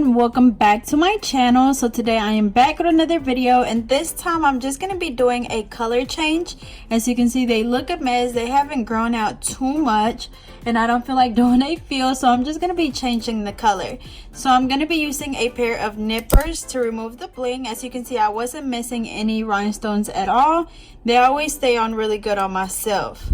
everyone, welcome back to my channel. So today I am back with another video, and this time I'm just going to be doing a color change. As you can see, they look a mess. They haven't grown out too much and I don't feel like doing a feel, so I'm just going to be changing the color. So I'm going to be using a pair of nippers to remove the bling. As you can see, I wasn't missing any rhinestones at all. They always stay on really good on myself.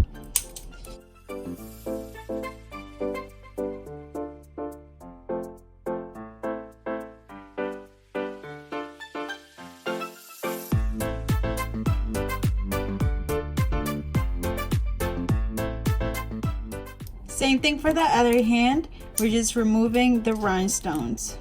Same thing for the other hand. We're just removing the rhinestones.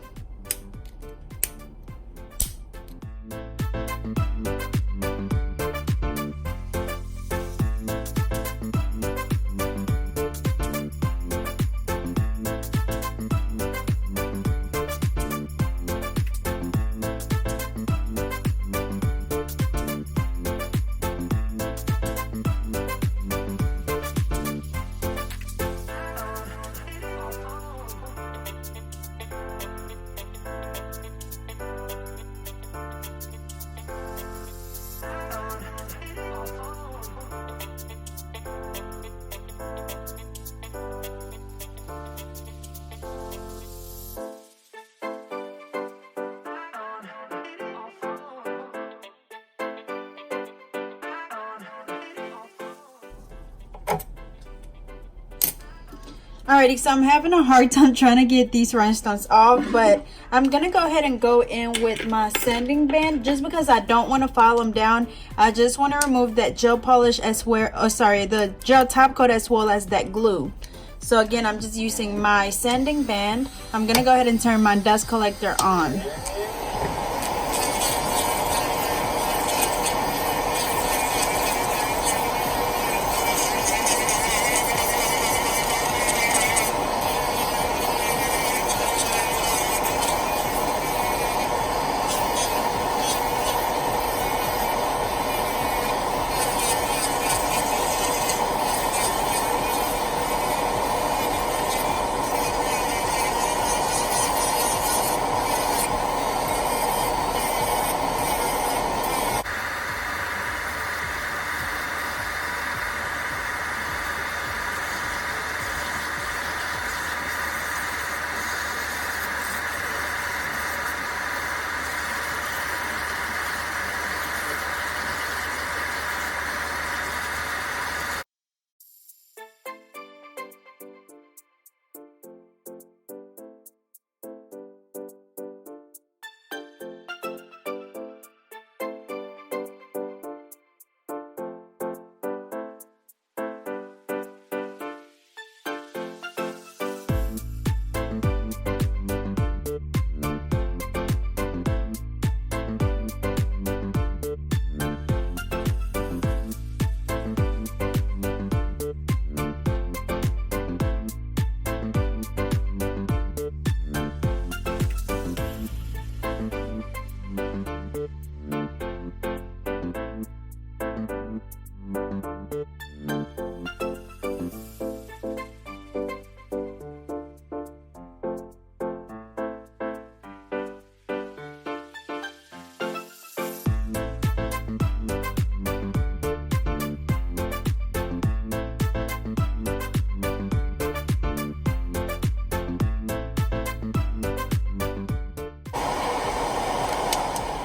Alrighty, so I'm having a hard time trying to get these rhinestones off, but I'm gonna go ahead and go in with my sanding band just because I don't want to file them down. I just want to remove that gel polish as well, the gel top coat as well as that glue. So again, I'm just using my sanding band. I'm gonna go ahead and turn my dust collector on.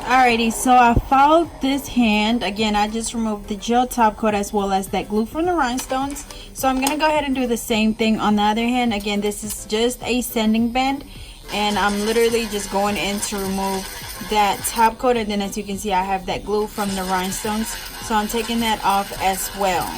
Alrighty, so I followed this hand. Again, I just removed the gel top coat as well as that glue from the rhinestones. So I'm gonna go ahead and do the same thing on the other hand. Again, this is just a sanding band, and I'm literally just going in to remove that top coat, and then as you can see, I have that glue from the rhinestones, so I'm taking that off as well.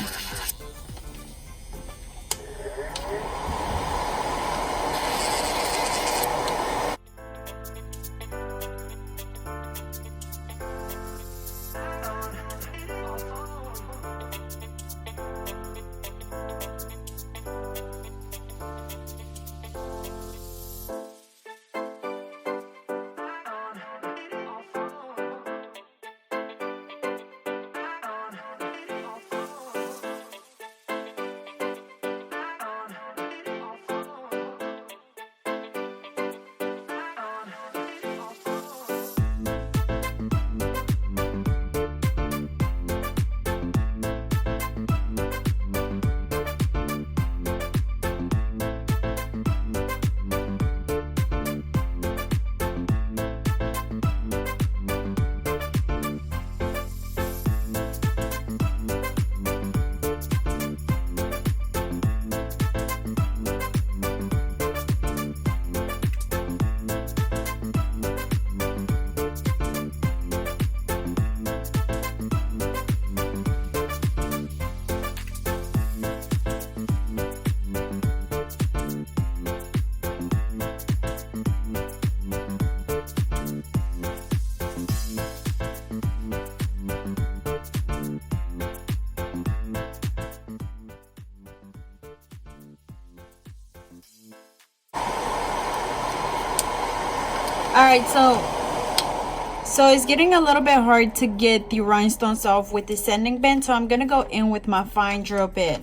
Alright, so it's getting a little bit hard to get the rhinestones off with the sanding band, so I'm gonna go in with my fine drill bit.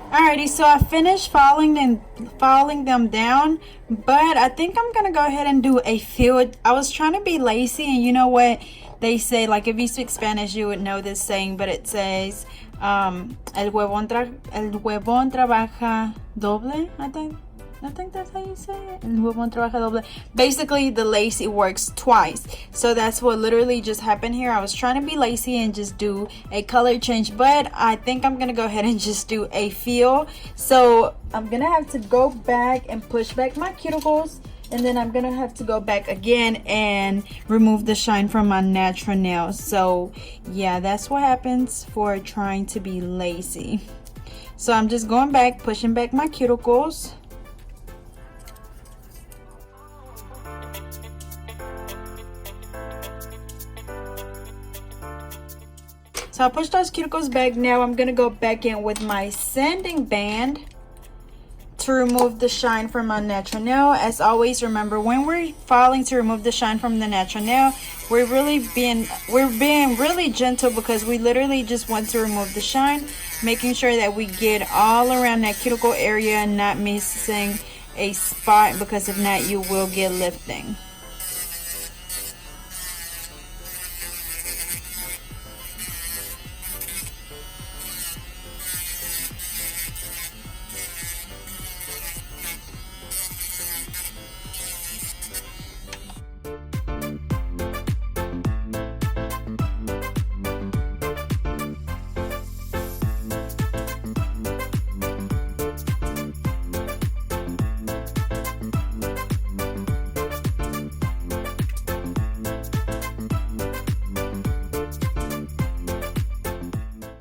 Alrighty, so I finished filing them down, but I think I'm gonna go ahead and do a fill. I was trying to be lazy, and you know what they say, like if you speak Spanish you would know this saying, but it says el huevón trabaja doble. I think that's how you say it. El huevón trabaja doble. Basically, the lazy works twice. So that's what literally just happened here. I was trying to be lazy and just do a color change, but I think I'm gonna go ahead and just do a fill. So I'm gonna have to go back and push back my cuticles, and then I'm gonna have to go back again and remove the shine from my natural nails. So yeah, that's what happens for trying to be lazy. So I'm just going back, pushing back my cuticles. So I pushed those cuticles back. Now I'm gonna go back in with my sanding band to remove the shine from my natural nail. As always, remember when we're filing to remove the shine from the natural nail, we're being really gentle, because we literally just want to remove the shine, making sure that we get all around that cuticle area and not missing a spot, because if not you will get lifting.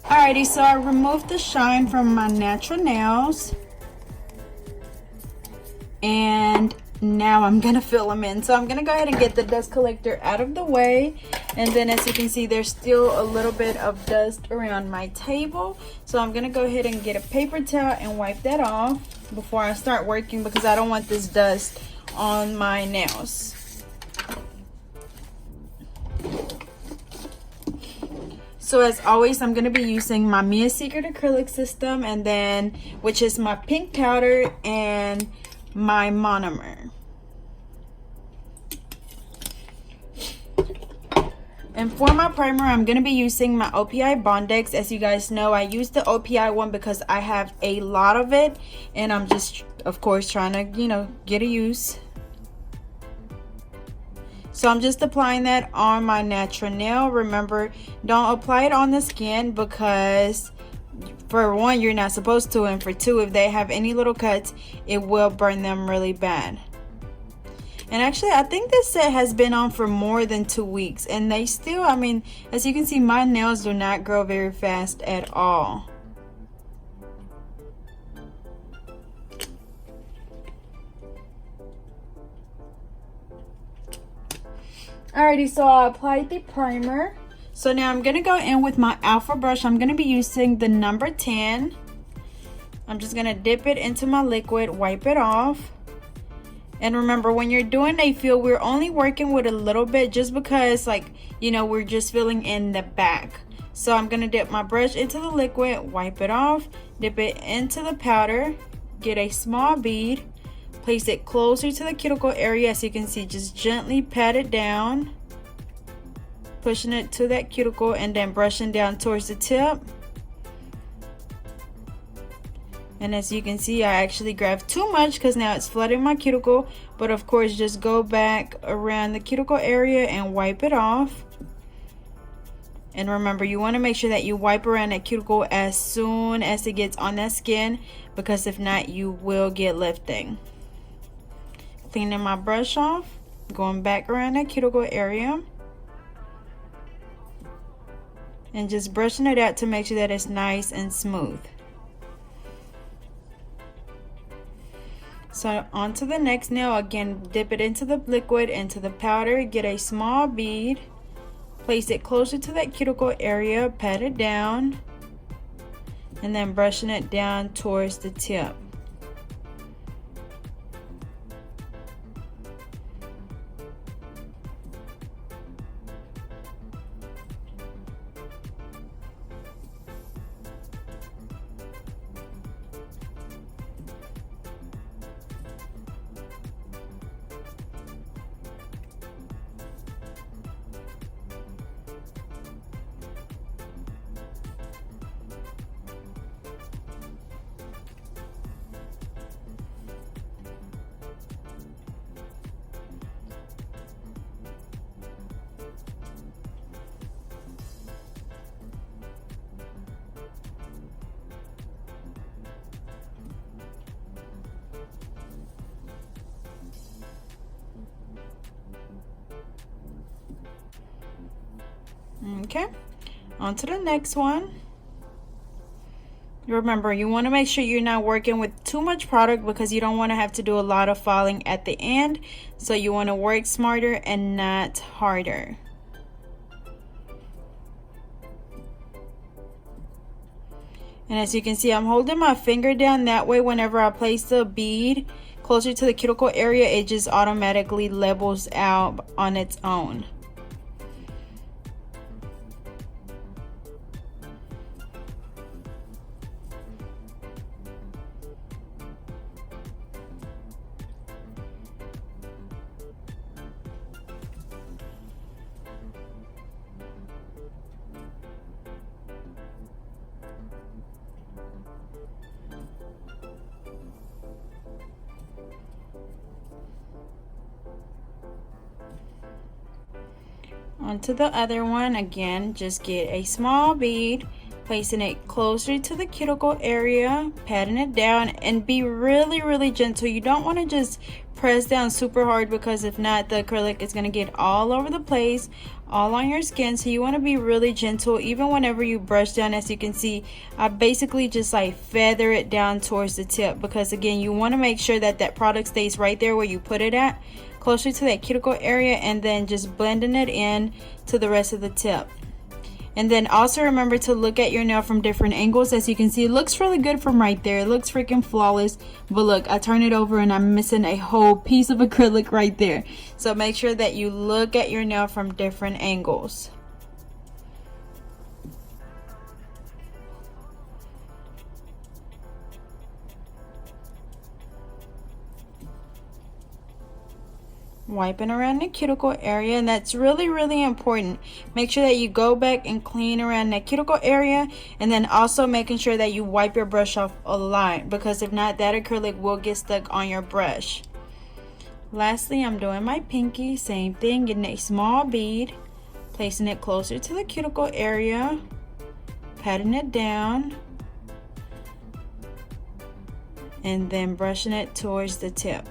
Alrighty, so I removed the shine from my natural nails, and now I'm gonna fill them in. So I'm gonna go ahead and get the dust collector out of the way, and then as you can see there's still a little bit of dust around my table, so I'm gonna go ahead and get a paper towel and wipe that off before I start working, because I don't want this dust on my nails. So as always, I'm going to be using my Mia Secret acrylic system, and then which is my pink powder and my monomer. And for my primer, I'm going to be using my OPI Bondex. As you guys know, I use the OPI one because I have a lot of it, and I'm just, of course, trying to, you know, get a use. So I'm just applying that on my natural nail. Remember, don't apply it on the skin, because for one, you're not supposed to, and for two, if they have any little cuts, it will burn them really bad. And actually, I think this set has been on for more than 2 weeks, and they still, I mean, as you can see, my nails do not grow very fast at all. Alrighty, so I applied the primer. So now I'm going to go in with my alpha brush. I'm going to be using the number 10. I'm just going to dip it into my liquid, wipe it off. And remember, when you're doing a fill, we're only working with a little bit, just because, like, you know, we're just filling in the back. So I'm going to dip my brush into the liquid, wipe it off, dip it into the powder, get a small bead. Place it closer to the cuticle area. As you can see, just gently pat it down, pushing it to that cuticle, and then brushing down towards the tip. And as you can see, I actually grabbed too much because now it's flooding my cuticle. But of course, just go back around the cuticle area and wipe it off. And remember, you want to make sure that you wipe around that cuticle as soon as it gets on that skin, because if not, you will get lifting. Cleaning my brush off, going back around that cuticle area, and just brushing it out to make sure that it's nice and smooth. So onto the next nail. Again, dip it into the liquid, into the powder, get a small bead, place it closer to that cuticle area, pat it down, and then brushing it down towards the tip. Okay, on to the next one. Remember, you want to make sure you're not working with too much product, because you don't want to have to do a lot of filing at the end. So you want to work smarter and not harder. And as you can see, I'm holding my finger down. That way, whenever I place the bead closer to the cuticle area, it just automatically levels out on its own. Onto the other one. Again, just get a small bead, placing it closer to the cuticle area, patting it down, and be really gentle. You don't want to just press down super hard, because if not, the acrylic is going to get all over the place, all on your skin. So you want to be really gentle even whenever you brush down. As you can see, I basically just like feather it down towards the tip, because again, you want to make sure that that product stays right there where you put it at, closer to that cuticle area, and then just blending it in to the rest of the tip. And then also remember to look at your nail from different angles. As you can see, it looks really good from right there. It looks freaking flawless. But look, I turn it over and I'm missing a whole piece of acrylic right there. So make sure that you look at your nail from different angles. Wiping around the cuticle area, and that's really important. Make sure that you go back and clean around that cuticle area, and then also making sure that you wipe your brush off a lot, because if not, that acrylic will get stuck on your brush. Lastly, I'm doing my pinky. Same thing, getting a small bead, placing it closer to the cuticle area, patting it down, and then brushing it towards the tip.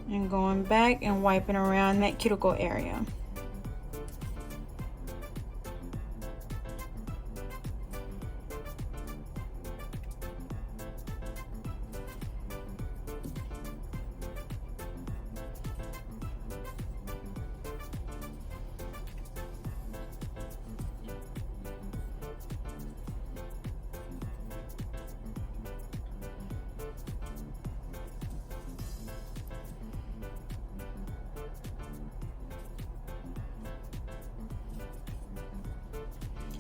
And going back and wiping around that cuticle area.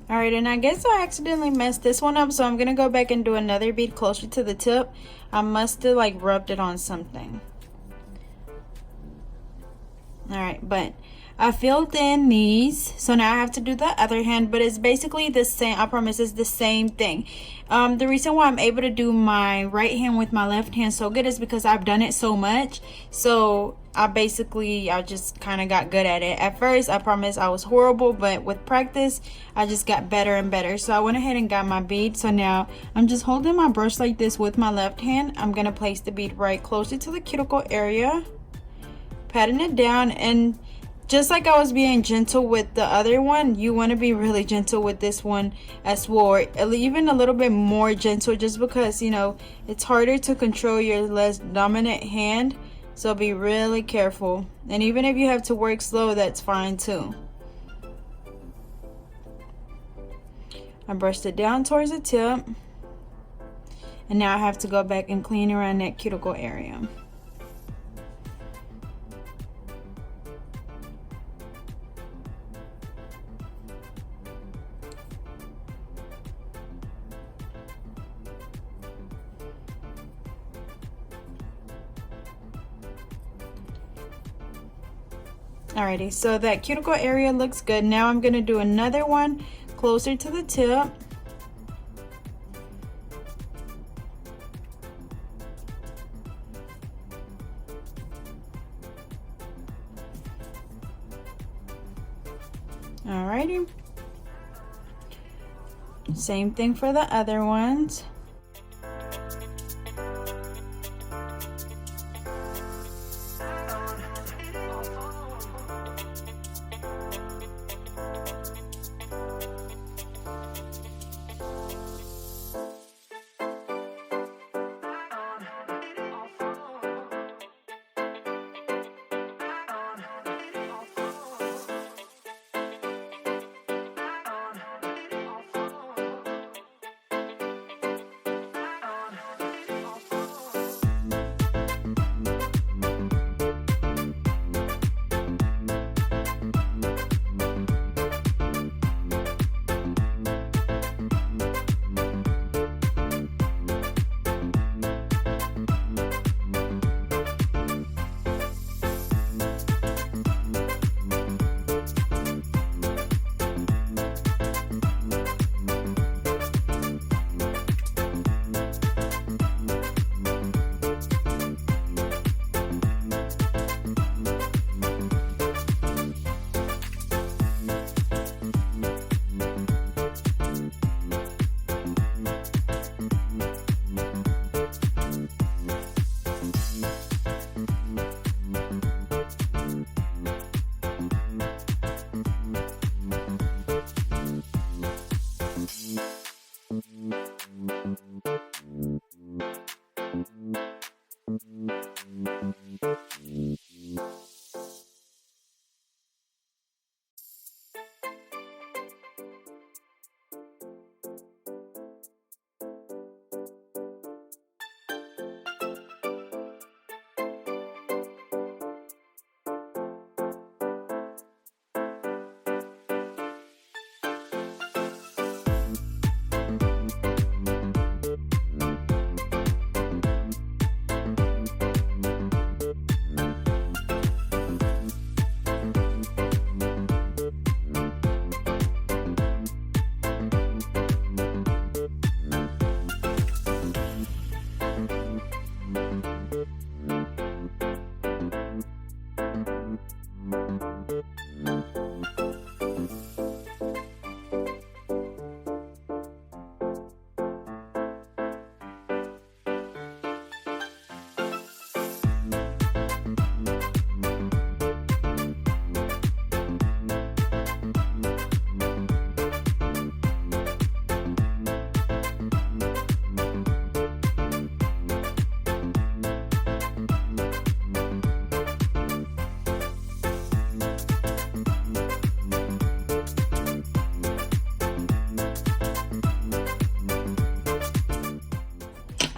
Alright, and I guess I accidentally messed this one up, so I'm gonna go back and do another bead closer to the tip. I must have like rubbed it on something. Alright, but I filled in these, so now I have to do the other hand, but it's basically the same. I promise it's the same thing. The reason why I'm able to do my right hand with my left hand so good is because I've done it so much. So I just kind of got good at it. At first, I promise I was horrible, but with practice, I just got better and better. So I went ahead and got my bead. So now I'm just holding my brush like this with my left hand. I'm gonna place the bead right closer to the cuticle area, patting it down, and just like I was being gentle with the other one, you want to be really gentle with this one as well, or even a little bit more gentle, just because, you know, it's harder to control your less dominant hand. So be really careful. And even if you have to work slow, that's fine too. I brushed it down towards the tip. And now I have to go back and clean around that cuticle area. Alrighty, so that cuticle area looks good. Now I'm gonna do another one closer to the tip. Alrighty. Same thing for the other ones.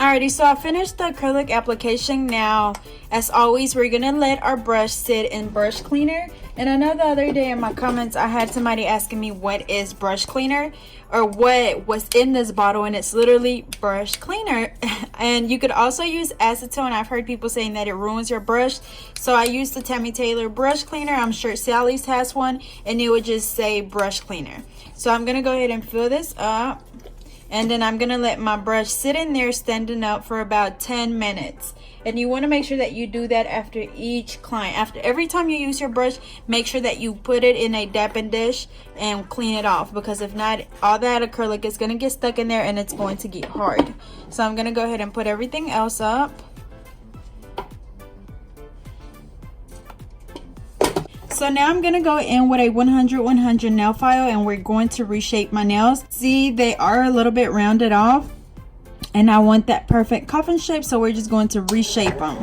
Alrighty, so I finished the acrylic application. Now, as always, we're gonna let our brush sit in brush cleaner. And I know the other day in my comments, I had somebody asking me what is brush cleaner or what was in this bottle, and it's literally brush cleaner. And you could also use acetone. I've heard people saying that it ruins your brush. So I used the Tammy Taylor brush cleaner. I'm sure Sally's has one, and it would just say brush cleaner. So I'm gonna go ahead and fill this up. And then I'm gonna let my brush sit in there standing up for about 10 minutes. And you wanna make sure that you do that after each client. After every time you use your brush, make sure that you put it in a dampen dish and clean it off, because if not, all that acrylic is gonna get stuck in there and it's going to get hard. So I'm gonna go ahead and put everything else up. So now I'm going to go in with a 100-100 nail file, and we're going to reshape my nails. See, they are a little bit rounded off, and I want that perfect coffin shape, so we're just going to reshape them.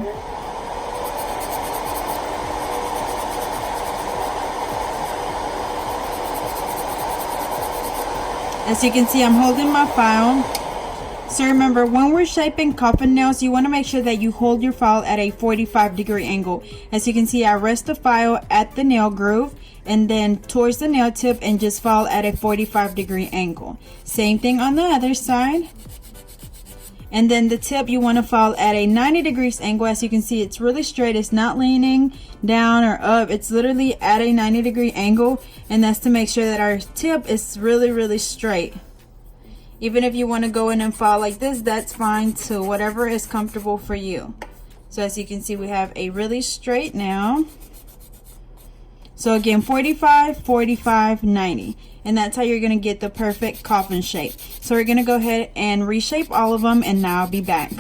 As you can see, I'm holding my file. So remember, when we're shaping coffin nails, you want to make sure that you hold your file at a 45-degree angle. As you can see, I rest the file at the nail groove and then towards the nail tip and just file at a 45-degree angle. Same thing on the other side. And then the tip, you want to file at a 90 degrees angle. As you can see, it's really straight. It's not leaning down or up. It's literally at a 90-degree angle. And that's to make sure that our tip is really straight. Even if you want to go in and file like this, that's fine too. Whatever is comfortable for you. So as you can see, we have a really straight nail. So again, 45, 45, 90. And that's how you're going to get the perfect coffin shape. So we're going to go ahead and reshape all of them, and now I'll be back.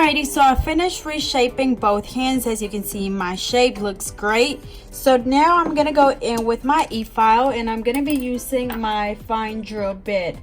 Alrighty, so I finished reshaping both hands. As you can see, my shape looks great. So now I'm gonna go in with my e-file and I'm gonna be using my fine drill bit.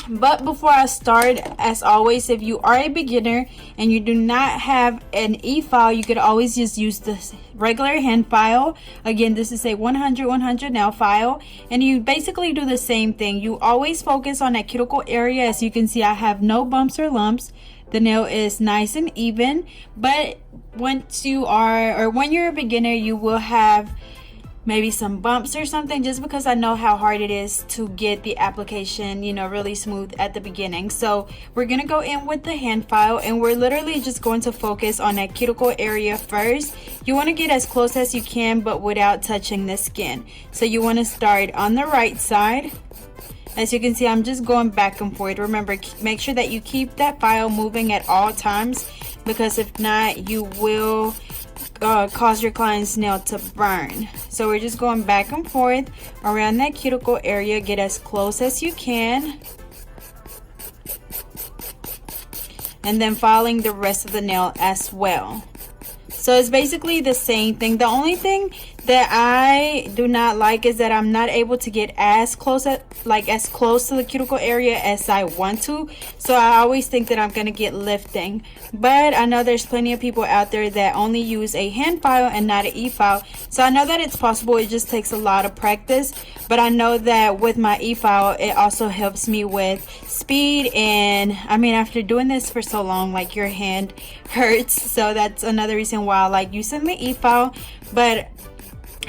But before I start, as always, if you are a beginner and you do not have an e-file, you could always just use the regular hand file. Again, this is a 100 nail file, and you basically do the same thing. You always focus on that cuticle area. As you can see, I have no bumps or lumps. The nail is nice and even, but once you are, or when you're a beginner, you will have maybe some bumps or something, just because I know how hard it is to get the application, you know, really smooth at the beginning. So we're gonna go in with the hand file and we're literally just going to focus on that cuticle area first. You want to get as close as you can, but without touching the skin. So you want to start on the right side. As you can see, I'm just going back and forth. Remember, make sure that you keep that file moving at all times, because if not, you will cause your client's nail to burn. So we're just going back and forth around that cuticle area. Get as close as you can, and then filing the rest of the nail as well. So it's basically the same thing. The only thing that I do not like is that I'm not able to get as close to the cuticle area as I want to. So I always think that I'm gonna get lifting, but I know there's plenty of people out there that only use a hand file and not an e-file. So I know that it's possible. It just takes a lot of practice, but I know that with my e-file, it also helps me with speed. And I mean, after doing this for so long, like, your hand hurts. So that's another reason why I like using the e-file. But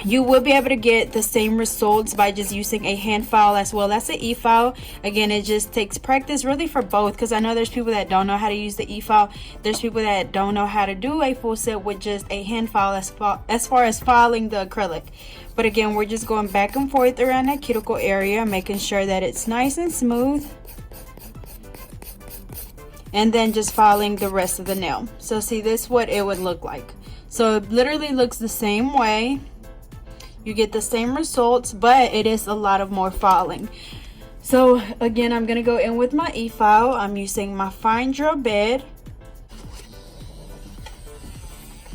you will be able to get the same results by just using a hand file as well as an e-file. Again, it just takes practice really for both, because I know there's people that don't know how to use the e-file. There's people that don't know how to do a full set with just a hand file as far as filing the acrylic. But again, we're just going back and forth around that cuticle area, making sure that it's nice and smooth, and then just filing the rest of the nail. So see, this is what it would look like. So it literally looks the same way. You get the same results, but it is a lot of more filing. So again, I'm gonna go in with my e-file. I'm using my fine drill bit,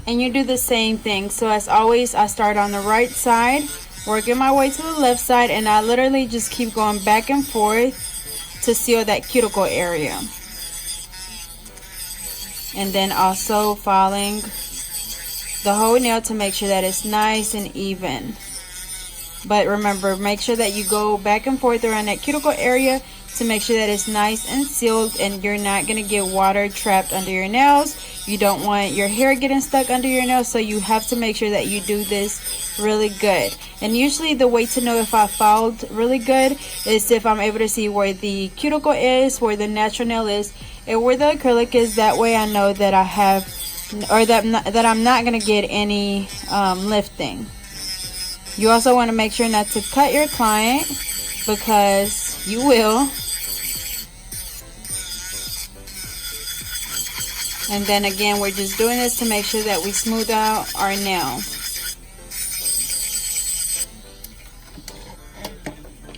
and you do the same thing. So as always, I start on the right side, working my way to the left side, and I literally just keep going back and forth to seal that cuticle area, and then also filing the whole nail to make sure that it's nice and even. But remember, make sure that you go back and forth around that cuticle area to make sure that it's nice and sealed, and you're not going to get water trapped under your nails. You don't want your hair getting stuck under your nails, so you have to make sure that you do this really good. And usually the way to know if I filed really good is if I'm able to see where the cuticle is, where the natural nail is, and where the acrylic is. That way I know that I have, or that I'm not going to get any lifting. You also want to make sure not to cut your client, because you will. And then again, we're just doing this to make sure that we smooth out our nail.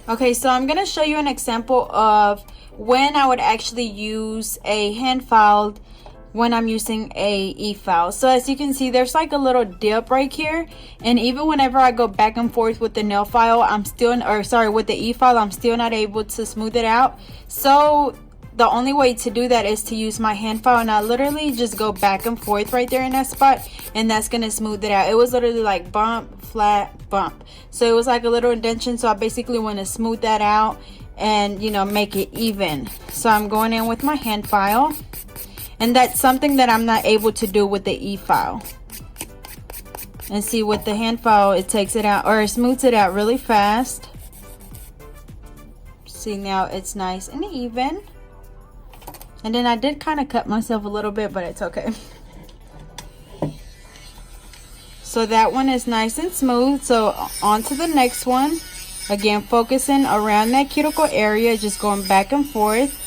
Okay, so I'm going to show you an example of when I would actually use a hand filed when I'm using a e-file. So as you can see, there's like a little dip right here, and even whenever I go back and forth with the nail file, with the e-file, I'm still not able to smooth it out. So the only way to do that is to use my hand file, and I literally just go back and forth right there in that spot, and that's gonna smooth it out. It was literally like bump, flat, bump. So it was like a little indentation, so I basically want to smooth that out and, you know, make it even. So I'm going in with my hand file, and that's something that I'm not able to do with the e-file. And see, with the hand file, it takes it out, or it smooths it out really fast. See, now it's nice and even. And then I did kind of cut myself a little bit, but it's okay. So that one is nice and smooth. So on to the next one. Again, focusing around that cuticle area, just going back and forth.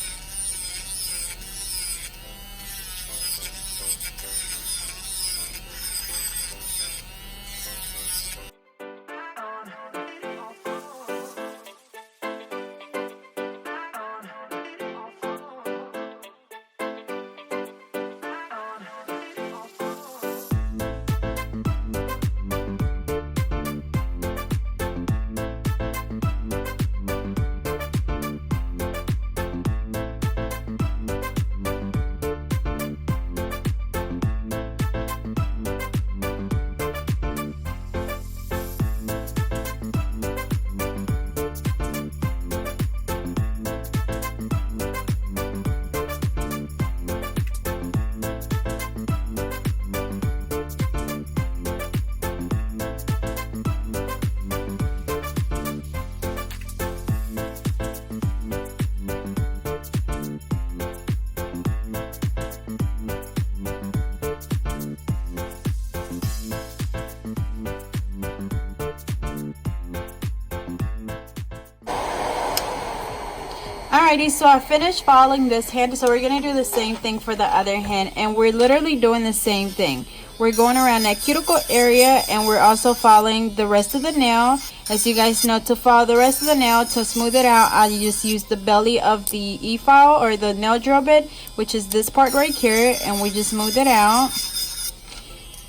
Alrighty, so I finished filing this hand, so we're gonna do the same thing for the other hand, and we're literally doing the same thing. We're going around that cuticle area, and we're also filing the rest of the nail. As you guys know, to file the rest of the nail, to smooth it out, I just use the belly of the e-file or the nail drill bit, which is this part right here, and we just smooth it out.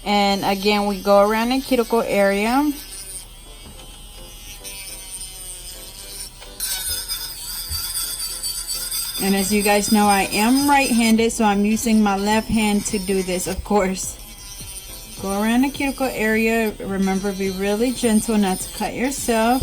And again, we go around the cuticle area. And as you guys know, I am right-handed, so I'm using my left hand to do this, of course. Go around the cuticle area. Remember, be really gentle not to cut yourself.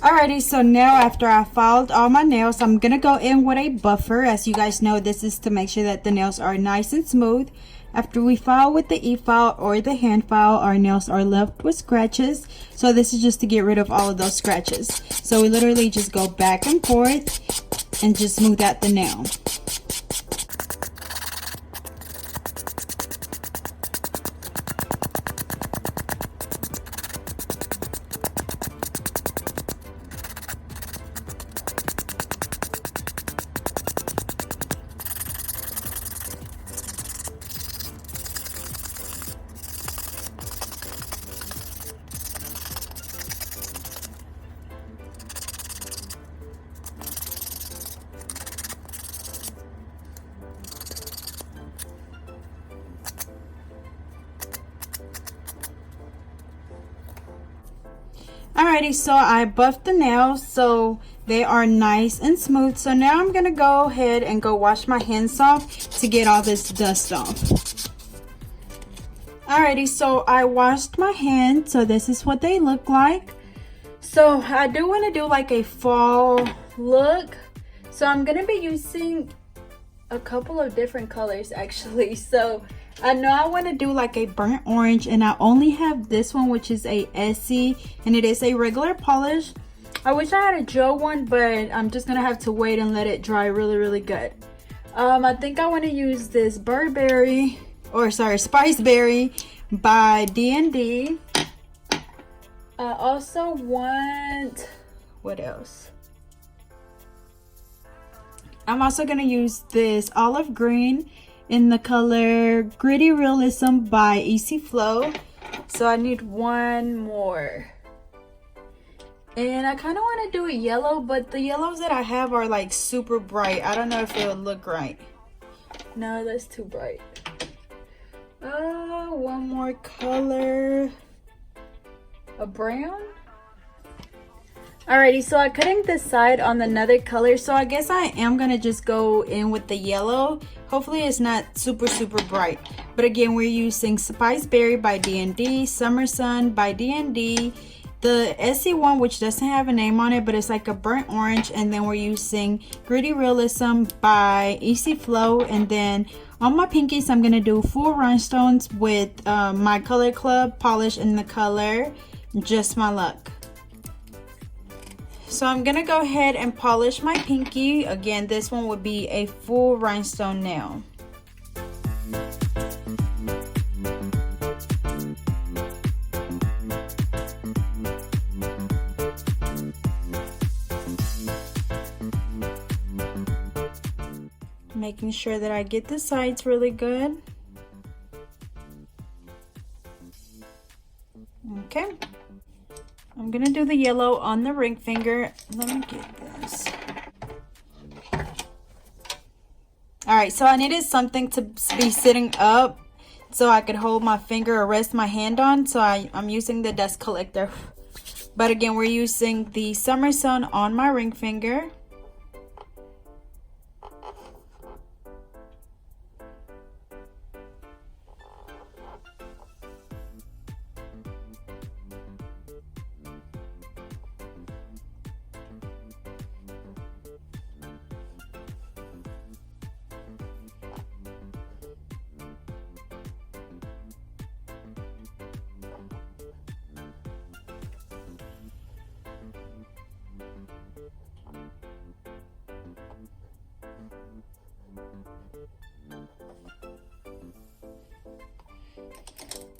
Alrighty, so now after I filed all my nails, I'm gonna go in with a buffer. As you guys know, this is to make sure that the nails are nice and smooth. After we file with the e-file or the hand file, our nails are left with scratches. So this is just to get rid of all of those scratches. So we literally just go back and forth and just smooth out the nail. Alrighty, so I buffed the nails so they are nice and smooth. So now I'm gonna go ahead and go wash my hands off to get all this dust off. Alrighty, so I washed my hands, so this is what they look like. So I do want to do like a fall look, so I'm gonna be using a couple of different colors actually. So I know I want to do like a burnt orange, and I only have this one, which is a Essie, and it is a regular polish. I wish I had a gel one, but I'm just gonna have to wait and let it dry really good. I think I want to use this Burberry, or sorry, Spiceberry by D&D. I also want, what else? I'm also going to use this olive green in the color Gritty Realism by Easy Flow. So I need one more. And I kind of want to do a yellow, but the yellows that I have are like super bright. I don't know if it would look right. No, that's too bright. One more color. A brown? Alrighty, so I couldn't decide on another color, so I guess I am gonna just go in with the yellow. Hopefully it's not super bright. But again, we're using Spice Berry by D&D, Summer Sun by D&D, the SC1, which doesn't have a name on it, but it's like a burnt orange, and then we're using Gritty Realism by Easy Flow. And then on my pinkies, I'm gonna do full rhinestones with my Color Club polish in the color Just My Luck. So I'm gonna go ahead and polish my pinky. Again, this one would be a full rhinestone nail. Making sure that I get the sides really good. Okay. I'm gonna do the yellow on the ring finger. Let me get this. Alright, so I needed something to be sitting up so I could hold my finger or rest my hand on. So I'm using the dust collector. But again, we're using the Summer Sun on my ring finger.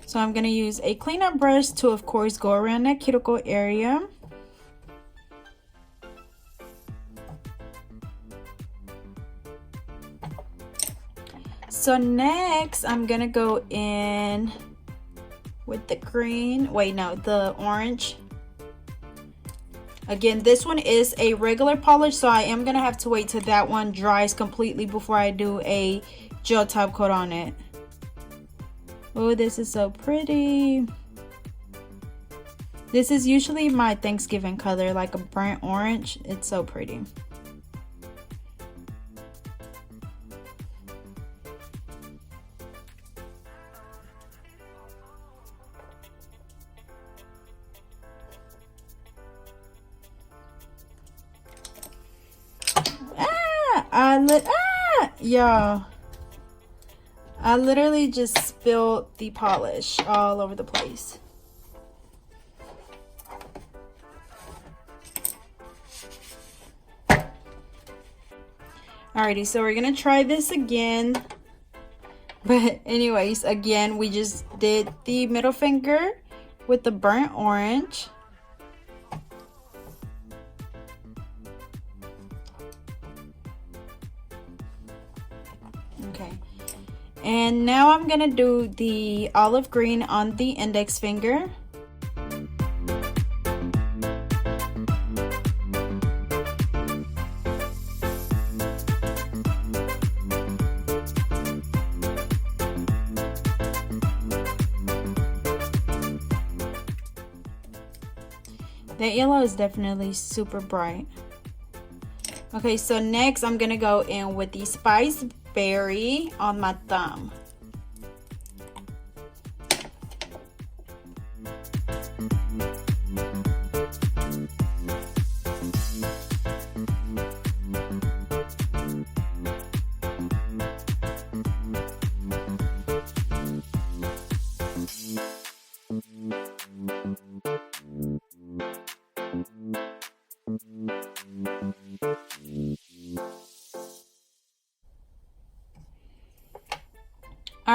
So I'm going to use a cleanup brush to, of course, go around that cuticle area. So next, I'm going to go in with the green. Wait, no, the orange. Again, this one is a regular polish, so I am going to have to wait till that one dries completely before I do a gel top coat on it. Oh, this is so pretty. This is usually my Thanksgiving color, like a burnt orange. It's so pretty. Y'all, I literally just spilled the polish all over the place. Alrighty, so we're gonna try this again. But anyways, again, we just did the middle finger with the burnt orange. Okay. And now I'm gonna do the olive green on the index finger. That yellow is definitely super bright. Okay, so next I'm gonna go in with the Spice Berry on my thumb.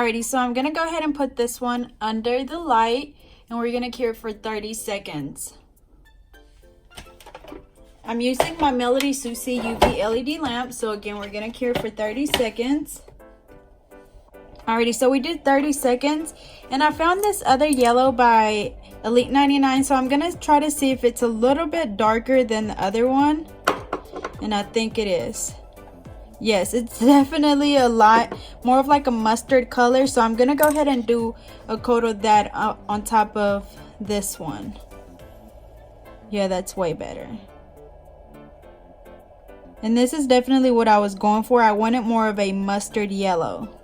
Alrighty, so I'm gonna go ahead and put this one under the light and we're gonna cure it for 30 seconds. I'm using my Melody Susie UV LED lamp, so again we're gonna cure for 30 seconds. Alrighty, so we did 30 seconds and I found this other yellow by Elite 99, so I'm gonna try to see if it's a little bit darker than the other one, and I think it is. Yes, it's definitely a lot more of like a mustard color, so I'm gonna go ahead and do a coat of that on top of this one. Yeah, that's way better. And this is definitely what I was going for. I wanted more of a mustard yellow.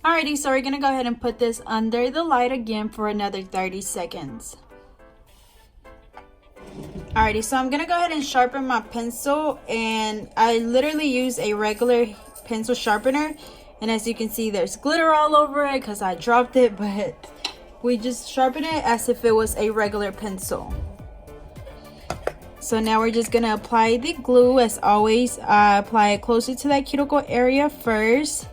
Alrighty, so we're gonna go ahead and put this under the light again for another 30 seconds. Alrighty, so I'm gonna go ahead and sharpen my pencil, and I literally use a regular pencil sharpener, and as you can see there's glitter all over it because I dropped it, but we just sharpen it as if it was a regular pencil. So now we're just gonna apply the glue. As always, I apply it closer to that cuticle area first.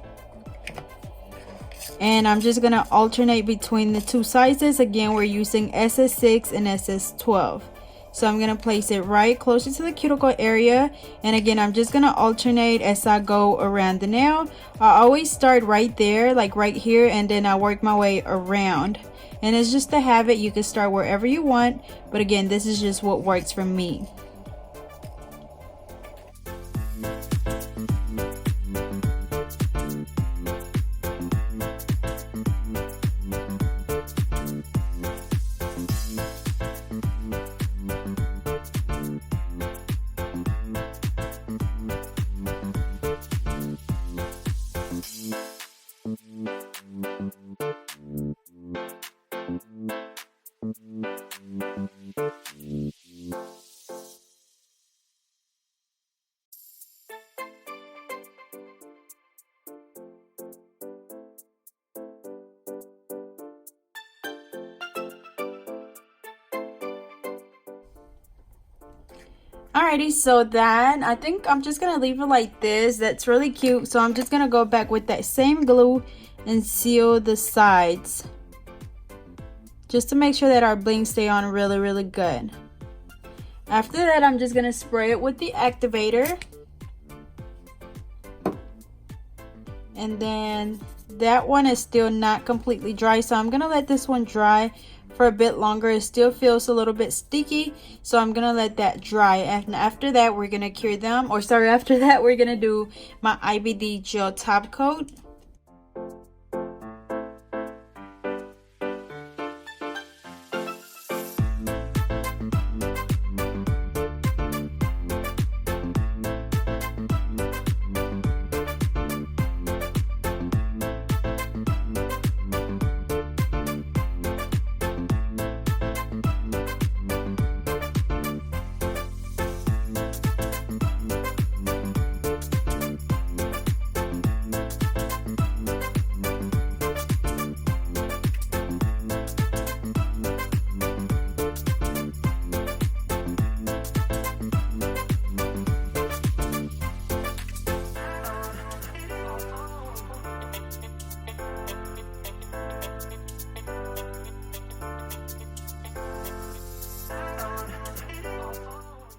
And I'm just gonna alternate between the two sizes. Again, we're using SS6 and SS12. So I'm gonna place it right closer to the cuticle area. And again, I'm just gonna alternate as I go around the nail. I always start right there, like right here, and then I work my way around. And it's just a habit. You can start wherever you want, but again, this is just what works for me. Alrighty, so that I think I'm just gonna leave it like this. That's really cute. So I'm just gonna go back with that same glue and seal the sides, just to make sure that our bling stay on really good. After that, I'm just gonna spray it with the activator, and then that one is still not completely dry, so I'm gonna let this one dry for a bit longer. It still feels a little bit sticky, so I'm gonna let that dry. And after that, we're gonna cure them, or sorry, after that we're gonna do my IBD gel top coat.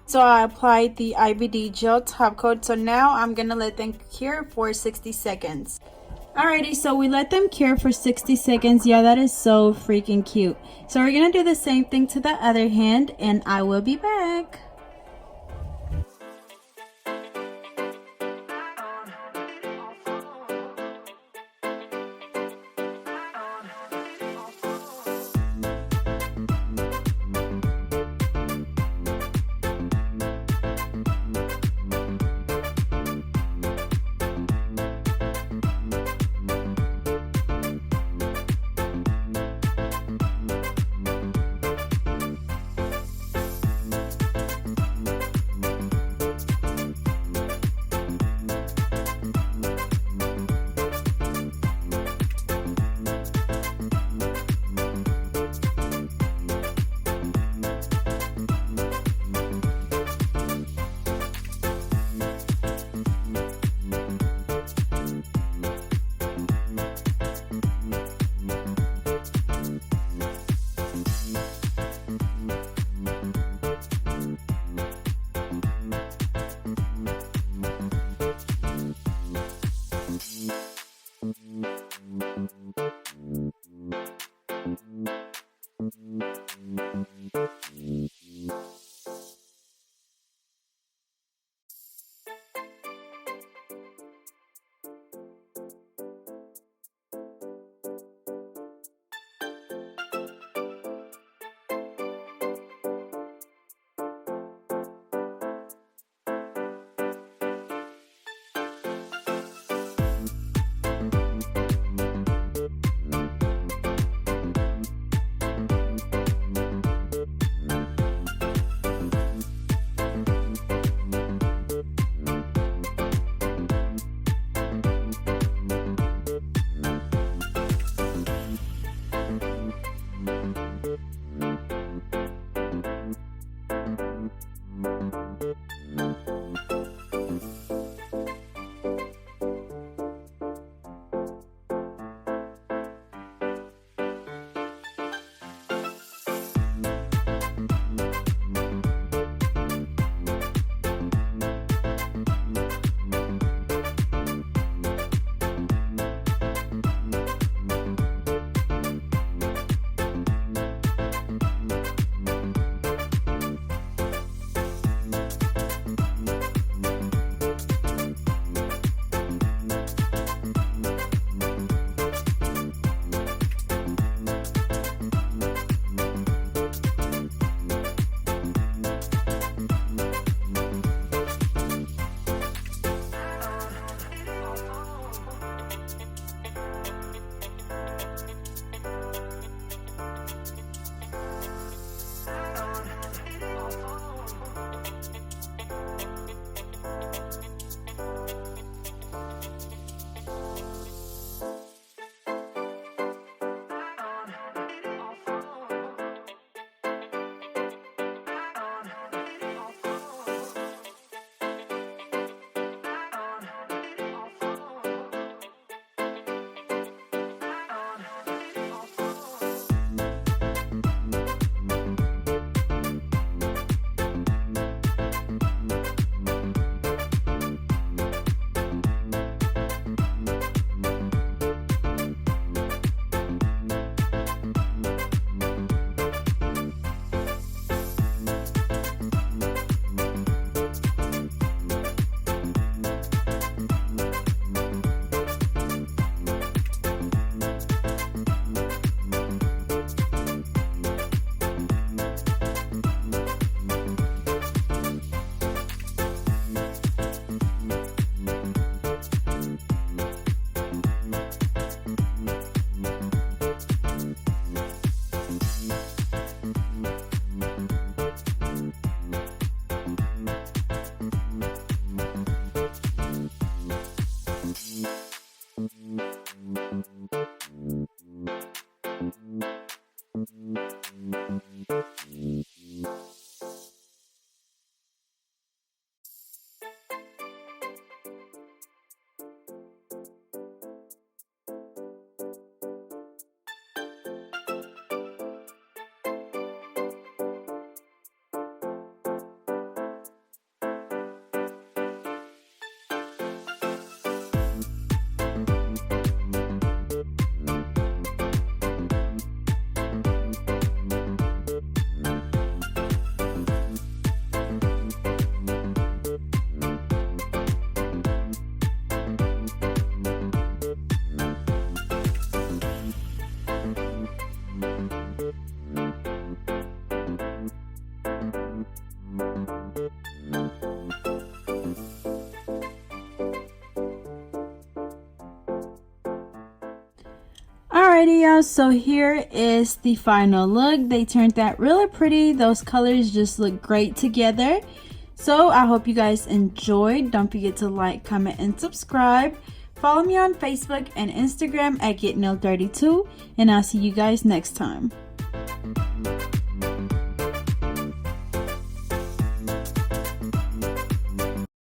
So I applied the IBD gel top coat. So now I'm gonna let them cure for 60 seconds. Alrighty, so we let them cure for 60 seconds. Yeah, that is so freaking cute. So we're gonna do the same thing to the other hand, and I will be back. Alrighty y'all, so here is the final look. They turned out really pretty. Those colors just look great together. So I hope you guys enjoyed. Don't forget to like, comment, and subscribe. Follow me on Facebook and Instagram at GetNail32, and I'll see you guys next time.